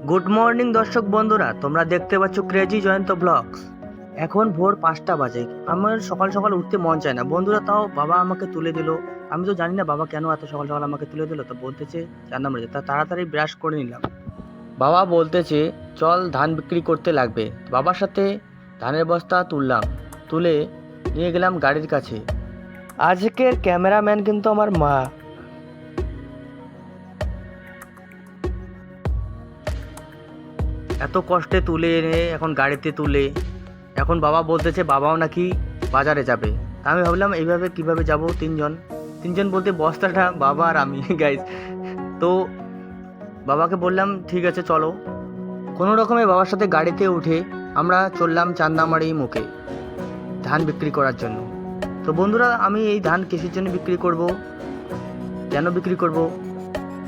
Good morning দর্শক বন্ধুরা, তোমরা দেখতে পাচ্ছ ক্রেজি জয়ন্ত ব্লগস। এখন ভোর 5টা বাজে। আমার সকাল সকাল উঠতে মন চায় না বন্ধুরা, তাও বাবা আমাকে তুলে দিল। আমি তো জানি না বাবা কেন এত সকাল সকাল আমাকে তুলে দিল, তো বলতেছে চাঁদা মেরে তা তাড়াতাড়ি ব্রাশ করে নিলাম। বাবা বলতেছে চল ধান বিক্রি করতে লাগবে। বাবার সাথে ধানের বস্তা তুললাম, তুলে নিয়ে গেলাম গাড়ির কাছে। আজকের ক্যামেরাম্যান কিন্তু আমার মা। এত কষ্টে তুলে এনে এখন গাড়িতে তুলে এখন বাবা বলতেছে বাবাও নাকি বাজারে যাবে। তা আমি ভাবলাম এইভাবে কিভাবে যাব, তিনজন তিনজন বলতে বস্তাটা বাবা আর আমি গাইজ। তো বাবাকে বললাম ঠিক আছে চলো। কোনো রকমে বাবার সাথে গাড়িতে উঠে আমরা চললাম চান্দামারি মুখে ধান বিক্রি করার জন্য। তো বন্ধুরা, আমি এই ধান কিসের জন্য বিক্রি করব, কেন বিক্রি করব,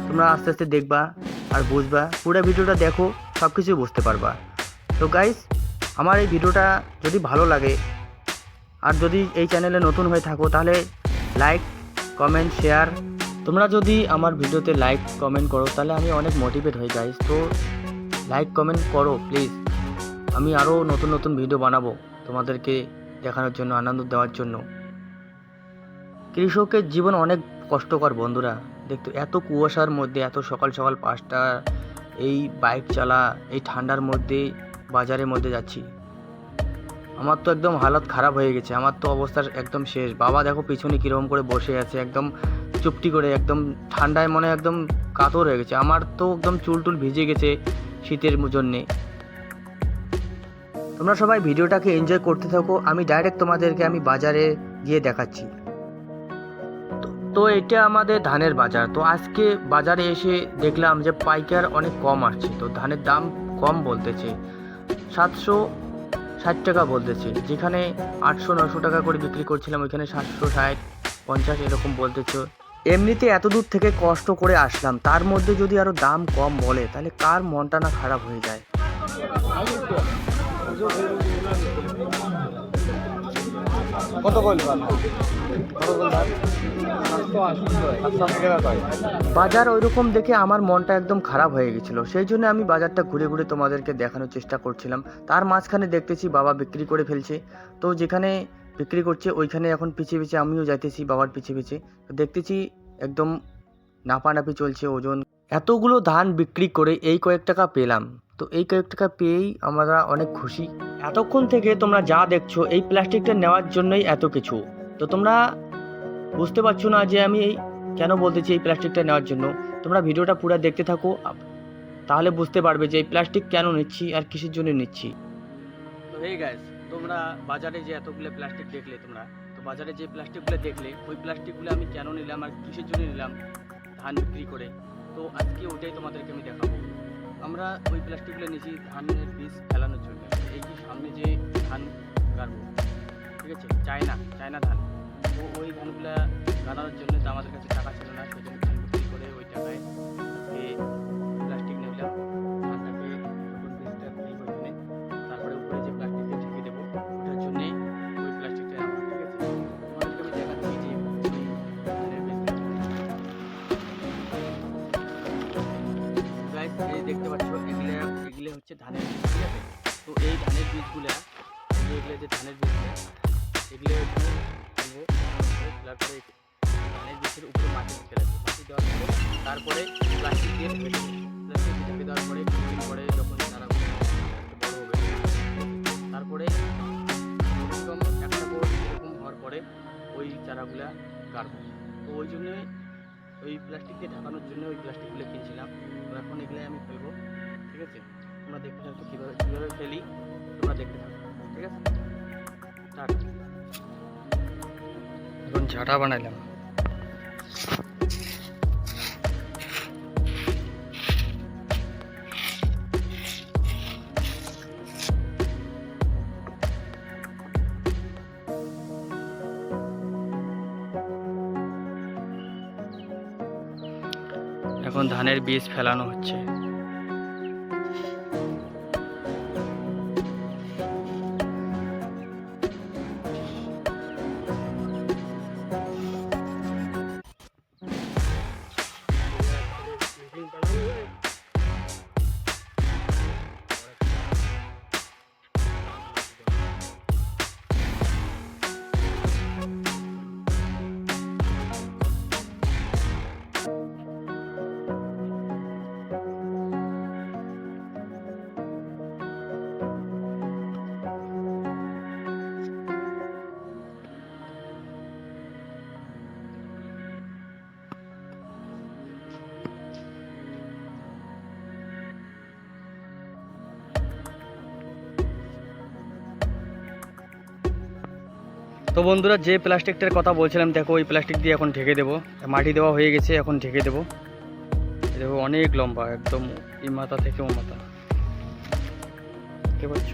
তোমরা আস্তে আস্তে দেখবা আর বুঝবা। পুরো ভিডিওটা দেখো, সব কিছুই বুঝতে পারবা। তো গাইস, আমার এই ভিডিওটা যদি ভালো লাগে আর যদি এই চ্যানেলে নতুন হয়ে থাকো তাহলে লাইক কমেন্ট শেয়ার। তোমরা যদি আমার ভিডিওতে লাইক কমেন্ট করো তাহলে আমি অনেক মোটিভেট হই গাইস। তো লাইক কমেন্ট করো প্লিজ, আমি আরও নতুন নতুন ভিডিও বানাবো তোমাদেরকে দেখানোর জন্য, আনন্দ দেওয়ার জন্য। কৃষকের জীবন অনেক কষ্টকর বন্ধুরা। দেখতো এত কুয়াশার মধ্যে এত সকাল সকাল 5টা এই বাইক চালা এই ঠান্ডার মধ্যে বাজারের মধ্যে যাচ্ছি। আমার তো একদম হালত খারাপ হয়ে গেছে, আমার তো অবস্থা একদম শেষ। বাবা দেখো পিছনে কীরকম করে বসে আছে একদম চুপটি করে, একদম ঠান্ডায় মনে একদম কাতর হয়ে গেছে। আমার তো একদম চুল টুল ভিজে গেছে শীতের জন্যে। তোমরা সবাই ভিডিওটাকে এনজয় করতে থাকো, আমি ডাইরেক্ট তোমাদেরকে আমি বাজারে গিয়ে দেখাচ্ছি। তো এটা আমাদের ধানের বাজার। তো আজকে বাজারে এসে দেখলাম যে পাইকার অনেক কম আসছে, তো ধানের দাম কম বলতেছে, 760 টাকা বলতেছে। যেখানে 800-900 টাকা করে বিক্রি করছিলাম ওইখানে 760-50 এরকম বলতেছে। এমনিতে এত দূর থেকে কষ্ট করে আসলাম, তার মধ্যে যদি আরও দাম কম বলে তাহলে কার মনটা না খারাপ হয়ে যায়। কত বাজার ওইরকম দেখে আমার মনটা একদম খারাপ হয়ে গেছিল, সেই জন্য আমি বাজারটা ঘুরে ঘুরে তোমাদেরকে দেখানোর চেষ্টা করছিলাম। তার মাঝখানে দেখতেছি বাবা বিক্রি করে ফেলছে। তো যেখানে বিক্রি করছে ওইখানে এখন পিছিয়ে পিছিয়ে আমিও যাইতেছি বাবার পিছিয়ে পিছিয়ে। তো দেখতেছি একদম নাপানাপি চলছে ওজন। এতগুলো ধান বিক্রি করে এই কয়েক টাকা পেলাম, তো এই কয়েক টাকা পেয়েই আমরা অনেক খুশি। এতক্ষণ থেকে তোমরা যা দেখছো এই প্লাস্টিকটা নেওয়ার জন্যই এত কিছু। তো তোমরা বুঝতে পারছো না যে আমি কেন বলতেছি এই প্লাস্টিকটা নেওয়ার জন্য। তোমরা ভিডিওটা পুরো দেখতে থাকো, তাহলে বুঝতে পারবে যে এই প্লাস্টিক কেন নিচ্ছি আর কিসের জন্য নিচ্ছি। তো এই গাইস, তোমরা বাজারে যে এতগুলো প্লাস্টিক দেখলে, তোমরা তো বাজারে যে প্লাস্টিকগুলো দেখলে ওই প্লাস্টিকগুলো আমি কেন নিলাম আর কিসের জন্য নিলাম ধান বিক্রি করে। তো আজকে ওইটাই তোমাদেরকে আমি দেখাবো। আমরা ওই প্লাস্টিকগুলো নিয়েছি ধানের বীজ ফেলানোর জন্য। এই যে সামনে যে ধান গাড়বো, ঠিক আছে, চায়না ধান, তো ওই ধানগুলা গাড়ানোর জন্য তো আমাদের কাছে টাকা ছিল না, সেই জন্য ধান বিক্রি করে ওই টাকায় প্লাস্টিক নিলাম। ধানটাকে যখন বীজটা ফেলি ওইখানে, তারপরে উপরে যে প্লাস্টিকটা ঢেকে দেবো ওটার জন্যে ওই প্লাস্টিকটা আমার, ঠিক আছে। তোমাদেরকে আমি দেখাচ্ছি যে ওই ধানের বীজগুলো। গাইস, এই দেখতে পাচ্ছ এগুলো হচ্ছে ধানের বীজ, ঠিক আছে। তো এই ধানের বীজগুলা, এগুলো যে ধানের বীজগুলো এগুলো ফেলবো, ফেলার পরে ধানের বীজের উপরে মাটি দিতে লাগবে। মাটি দেওয়ার পরে তারপরে প্লাস্টিক দিয়ে ঢেকে দেবো। প্লাস্টিক দিয়ে ঢেকে দেওয়ার পরে কিছুদিন পরে যখন তারা বড় হবে, তারপরে এরকম একটা করে এরকম হওয়ার পরে ওই চারাগুলা গাড়বো। তো ওই জন্য ওই প্লাস্টিক দিয়ে ঢাকানোর জন্য ওই প্লাস্টিকগুলো কিনছিলাম। তো এখন এগুলোই আমি ফেলবো, ঠিক আছে। তোমরা দেখতে থাকো কীভাবে ফেলি, তোমরা দেখতে থাকো, ঠিক আছে। এখন ঝাঁটা বানাইলাম। এখন ধানের বীজ ফেলানো হচ্ছে। তো বন্ধুরা, যে প্লাস্টিকটার কথা বলছিলাম, দেখো ওই প্লাস্টিক দিয়ে এখন ঢেকে দেবো। মাটি দেওয়া হয়ে গেছে, এখন ঢেকে দেবো। দেখো অনেক লম্বা, একদম এই মাথা থেকে ও মাথা, দেখতে পাচ্ছ।